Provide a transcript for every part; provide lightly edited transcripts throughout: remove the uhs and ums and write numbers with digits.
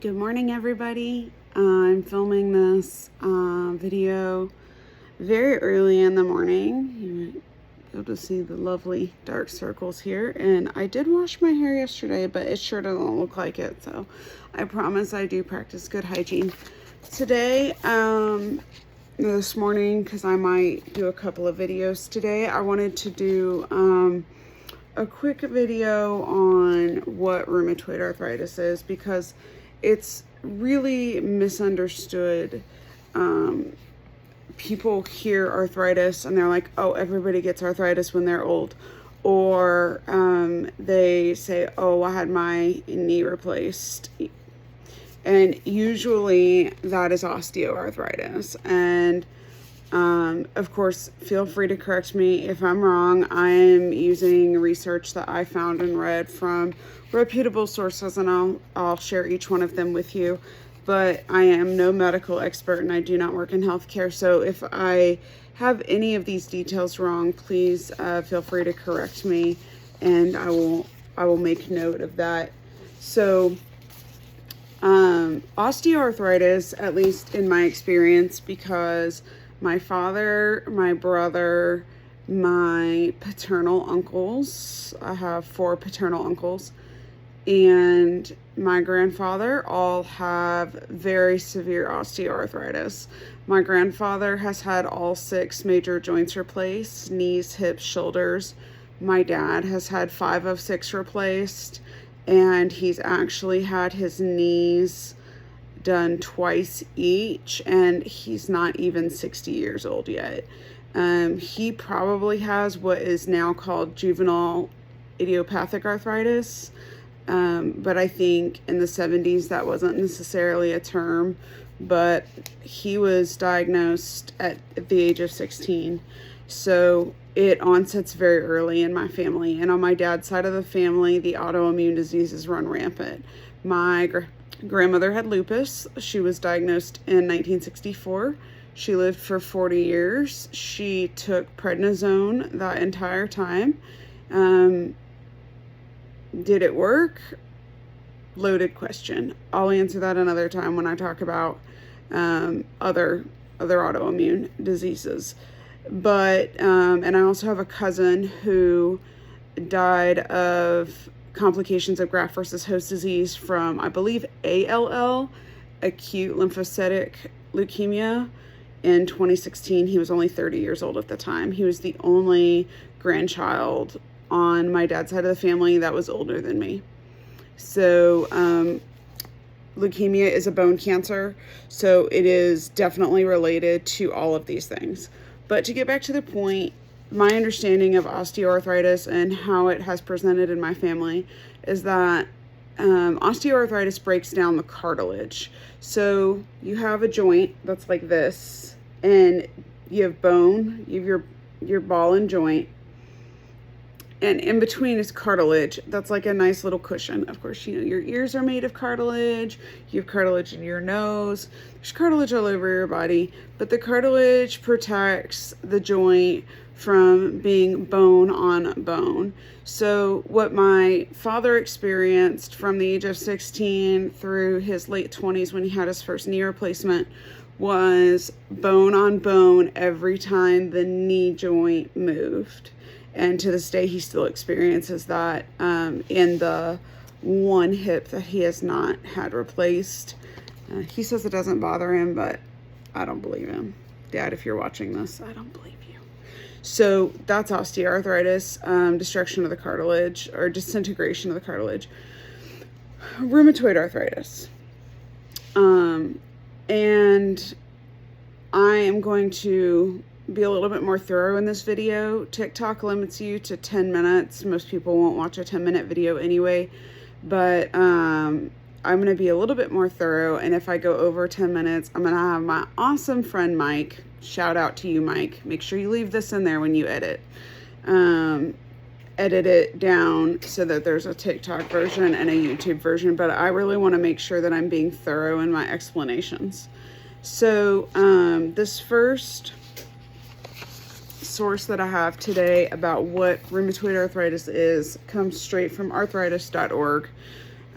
Good morning, everybody. I'm filming this video very early in the morning. You might be able to see the lovely dark circles here. And I did wash my hair yesterday, but it sure doesn't look like it. So I promise I do practice good hygiene. Today, this morning, because I might do a couple of videos today, I wanted to do a quick video on what rheumatoid arthritis is, because it's really misunderstood. People hear arthritis and they're like, oh, everybody gets arthritis when they're old. Or they say, oh, I had my knee replaced. And usually that is osteoarthritis. And of course, feel free to correct me if I'm wrong. I am using research that I found and read from reputable sources, and I'll share each one of them with you. But I am no medical expert and I do not work in healthcare. So if I have any of these details wrong, please feel free to correct me, and I will make note of that. So osteoarthritis, at least in my experience, because my father, my brother, my paternal uncles, I have 4 paternal uncles, and my grandfather all have very severe osteoarthritis. My grandfather has had all 6 major joints replaced: knees, hips, shoulders. My dad has had 5 of 6 replaced, and he's actually had his knees done twice each, and he's not even 60 years old yet. He probably has what is now called juvenile idiopathic arthritis, but I think in the 70s that wasn't necessarily a term, but he was diagnosed at the age of 16. So it onsets very early in my family, and on my dad's side of the family, the autoimmune diseases run rampant. My grandmother had lupus. She was diagnosed in 1964. She lived for 40 years. She took prednisone that entire time. Did it work? Loaded question. I'll answer that another time when I talk about other autoimmune diseases. But and I also have a cousin who died of complications of graft versus host disease from, I believe, ALL, acute lymphocytic leukemia, in 2016. He was only 30 years old at the time. He was the only grandchild on my dad's side of the family that was older than me. So leukemia is a bone cancer, so it is definitely related to all of these things. But to get back to the point, my understanding of osteoarthritis and how it has presented in my family is that osteoarthritis breaks down the cartilage. So you have a joint that's like this, and you have bone, you have your ball and joint, and in between is cartilage. That's like a nice little cushion. Of course, you know, your ears are made of cartilage. You have cartilage in your nose. There's cartilage all over your body, but the cartilage protects the joint from being bone on bone. So what my father experienced from the age of 16 through his late 20s, when he had his first knee replacement, was bone on bone every time the knee joint moved. And to this day, he still experiences that in the one hip that he has not had replaced. He says it doesn't bother him, but I don't believe him. Dad, if you're watching this, I don't believe you. So that's osteoarthritis, destruction of the cartilage, or disintegration of the cartilage. Rheumatoid arthritis. And I am going to be a little bit more thorough in this video. TikTok limits you to 10 minutes. Most people won't watch a 10-minute video anyway, but I'm going to be a little bit more thorough, and if I go over 10 minutes, I'm going to have my awesome friend Mike, shout out to you, Mike, make sure you leave this in there when you edit it down so that there's a TikTok version and a YouTube version, but I really want to make sure that I'm being thorough in my explanations. So this first source that I have today about what rheumatoid arthritis is comes straight from arthritis.org.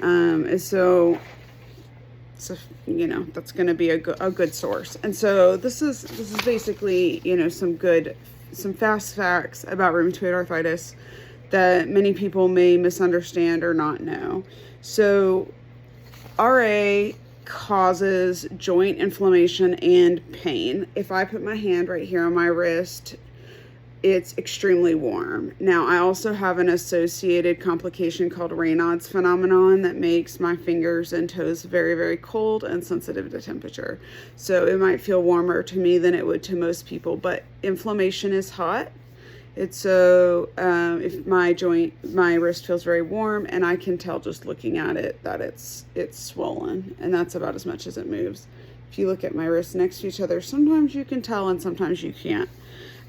And so So, that's going to be a good source. And so this is basically, some fast facts about rheumatoid arthritis that many people may misunderstand or not know. So RA causes joint inflammation and pain. If I put my hand right here on my wrist, it's extremely warm. Now, I also have an associated complication called Raynaud's phenomenon that makes my fingers and toes very, very cold and sensitive to temperature. So it might feel warmer to me than it would to most people, but inflammation is hot. It's so, if my wrist feels very warm, and I can tell just looking at it that it's swollen, and that's about as much as it moves. If you look at my wrists next to each other, sometimes you can tell and sometimes you can't.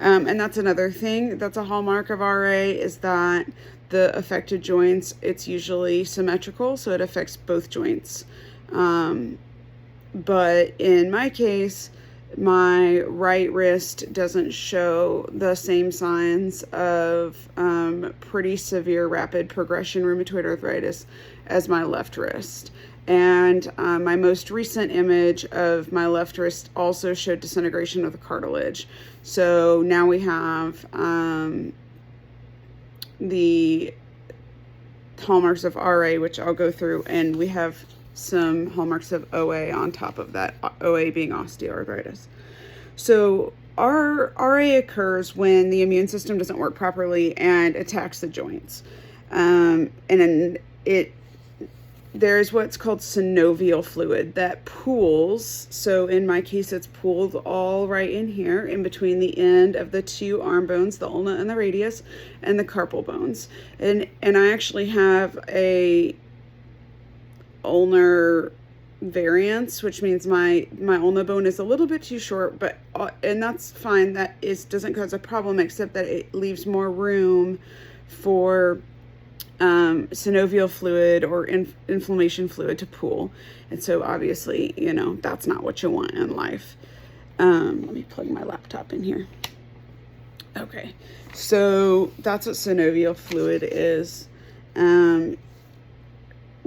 And that's another thing that's a hallmark of RA, is that the affected joints, it's usually symmetrical, so it affects both joints. But in my case, my right wrist doesn't show the same signs of pretty severe rapid progression rheumatoid arthritis as my left wrist. And my most recent image of my left wrist also showed disintegration of the cartilage. So now we have the hallmarks of RA, which I'll go through, and we have some hallmarks of OA on top of that, OA being osteoarthritis. So our RA occurs when the immune system doesn't work properly and attacks the joints. There's what's called synovial fluid that pools. So in my case, it's pooled all right in here, in between the end of the two arm bones, the ulna and the radius, and the carpal bones. And I actually have a ulnar variance, which means my ulna bone is a little bit too short, but and that's fine. That doesn't cause a problem, except that it leaves more room for synovial fluid or inflammation fluid to pool. And so obviously, that's not what you want in life. Let me plug my laptop in here. Okay, so that's what synovial fluid is.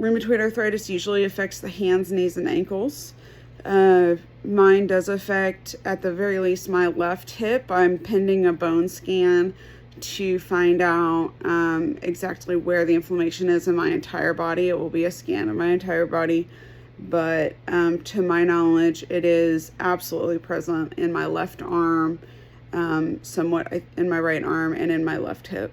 Rheumatoid arthritis usually affects the hands, knees, and ankles. Mine does affect, at the very least, my left hip. I'm pending a bone scan to find out exactly where the inflammation is in my entire body. It will be a scan of my entire body, but to my knowledge, it is absolutely present in my left arm, somewhat in my right arm, and in my left hip.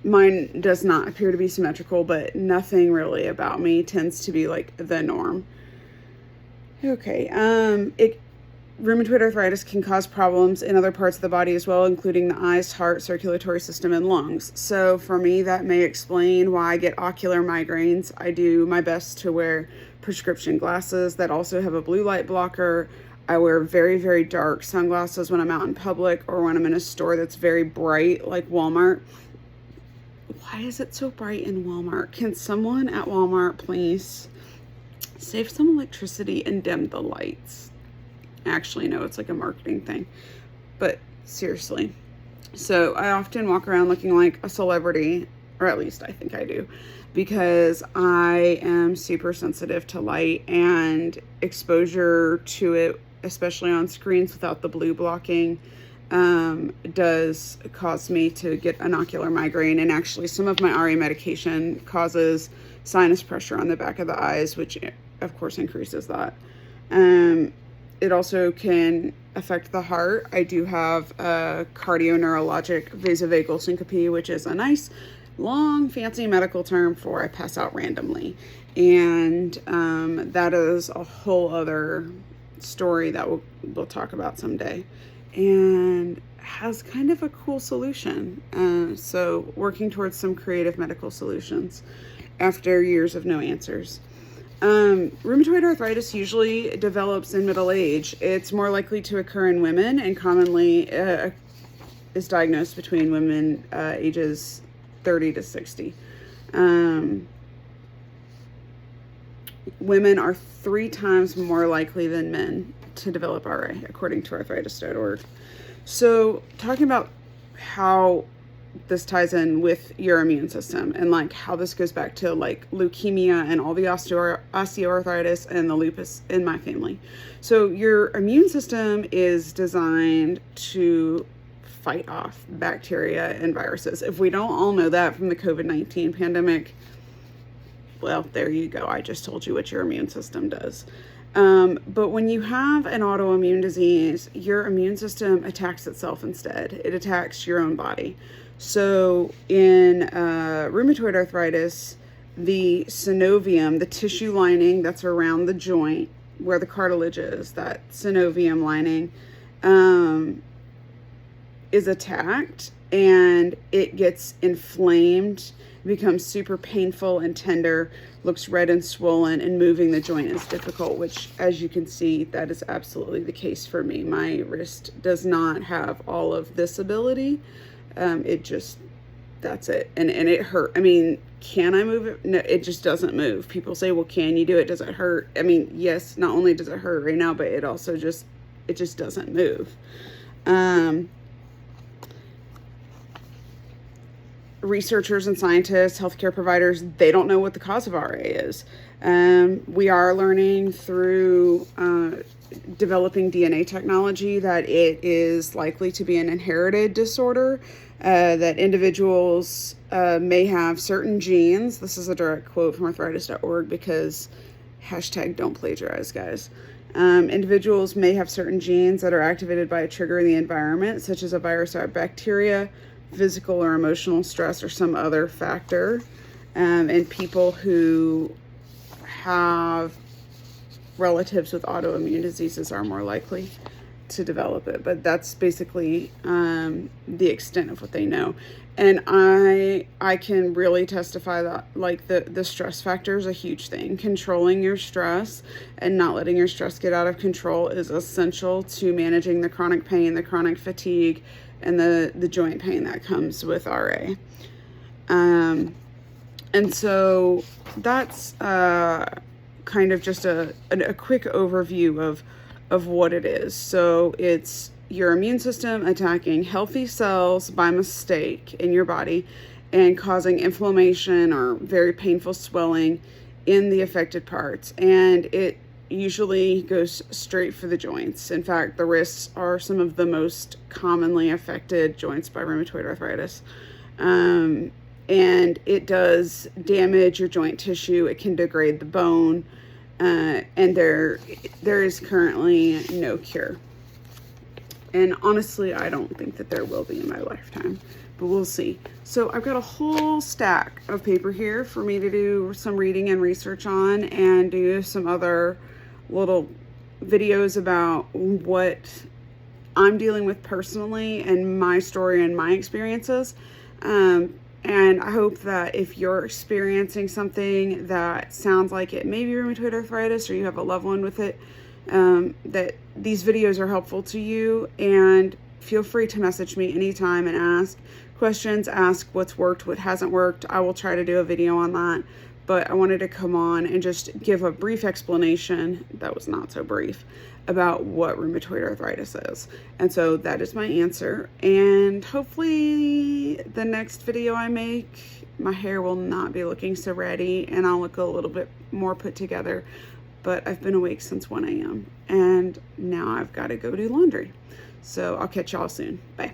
Mine does not appear to be symmetrical, but nothing really about me tends to be like the norm. Okay, rheumatoid arthritis can cause problems in other parts of the body as well, including the eyes, heart, circulatory system, and lungs. So for me, that may explain why I get ocular migraines. I do my best to wear prescription glasses that also have a blue light blocker. I wear very, very dark sunglasses when I'm out in public or when I'm in a store that's very bright, like Walmart. Why is it so bright in Walmart? Can someone at Walmart please save some electricity and dim the lights? Actually, no, it's like a marketing thing, but seriously. So I often walk around looking like a celebrity, or at least I think I do, because I am super sensitive to light, and exposure to it, especially on screens without the blue blocking, does cause me to get an ocular migraine. And actually some of my RA medication causes sinus pressure on the back of the eyes, which of course increases that. It also can affect the heart. I do have a cardioneurologic vasovagal syncope, which is a nice, long, fancy medical term for I pass out randomly. And that is a whole other story that we'll talk about someday. And has kind of a cool solution. So working towards some creative medical solutions after years of no answers. Rheumatoid arthritis usually develops in middle age. It's more likely to occur in women and commonly is diagnosed between women ages 30 to 60. Women are 3 times more likely than men to develop RA, according to arthritis.org. So talking about how this ties in with your immune system and like how this goes back to like leukemia and all the osteoarthritis and the lupus in my family. So your immune system is designed to fight off bacteria and viruses. If we don't all know that from the COVID-19 pandemic, well, there you go. I just told you what your immune system does. But when you have an autoimmune disease, your immune system attacks itself instead. It attacks your own body. So in rheumatoid arthritis, the synovium, the tissue lining that's around the joint where the cartilage is, that synovium lining, is attacked, and it gets inflamed, becomes super painful and tender, looks red and swollen, and moving the joint is difficult, which, as you can see, that is absolutely the case for me. My wrist does not have all of this ability. It just, that's it. And it hurt. I mean, can I move it? No, it just doesn't move. People say, well, can you do it? Does it hurt? I mean, yes, not only does it hurt right now, but it also just doesn't move. Researchers and scientists, healthcare providers, they don't know what the cause of RA is. We are learning through developing DNA technology that it is likely to be an inherited disorder, that individuals may have certain genes. This is a direct quote from arthritis.org because #don't plagiarize, guys. Individuals may have certain genes that are activated by a trigger in the environment, such as a virus or a bacteria, physical or emotional stress, or some other factor. And people who have relatives with autoimmune diseases are more likely to develop it. But that's basically the extent of what they know. And I can really testify that like the stress factor is a huge thing. Controlling your stress and not letting your stress get out of control is essential to managing the chronic pain, the chronic fatigue, and the joint pain that comes with RA. And so that's kind of just a quick overview of what it is. So it's your immune system attacking healthy cells by mistake in your body and causing inflammation or very painful swelling in the affected parts. And it usually goes straight for the joints. In fact, the wrists are some of the most commonly affected joints by rheumatoid arthritis. And it does damage your joint tissue. It can degrade the bone. And there is currently no cure. And honestly, I don't think that there will be in my lifetime, but we'll see. So I've got a whole stack of paper here for me to do some reading and research on and do some other little videos about what I'm dealing with personally and my story and my experiences. And I hope that if you're experiencing something that sounds like it may be rheumatoid arthritis or you have a loved one with it, that these videos are helpful to you. And feel free to message me anytime and ask questions, ask what's worked, what hasn't worked. I will try to do a video on that. But I wanted to come on and just give a brief explanation, that was not so brief, about what rheumatoid arthritis is. And so that is my answer. And hopefully the next video I make, my hair will not be looking so ratty and I'll look a little bit more put together. But I've been awake since 1 a.m. and now I've got to go do laundry. So I'll catch y'all soon. Bye.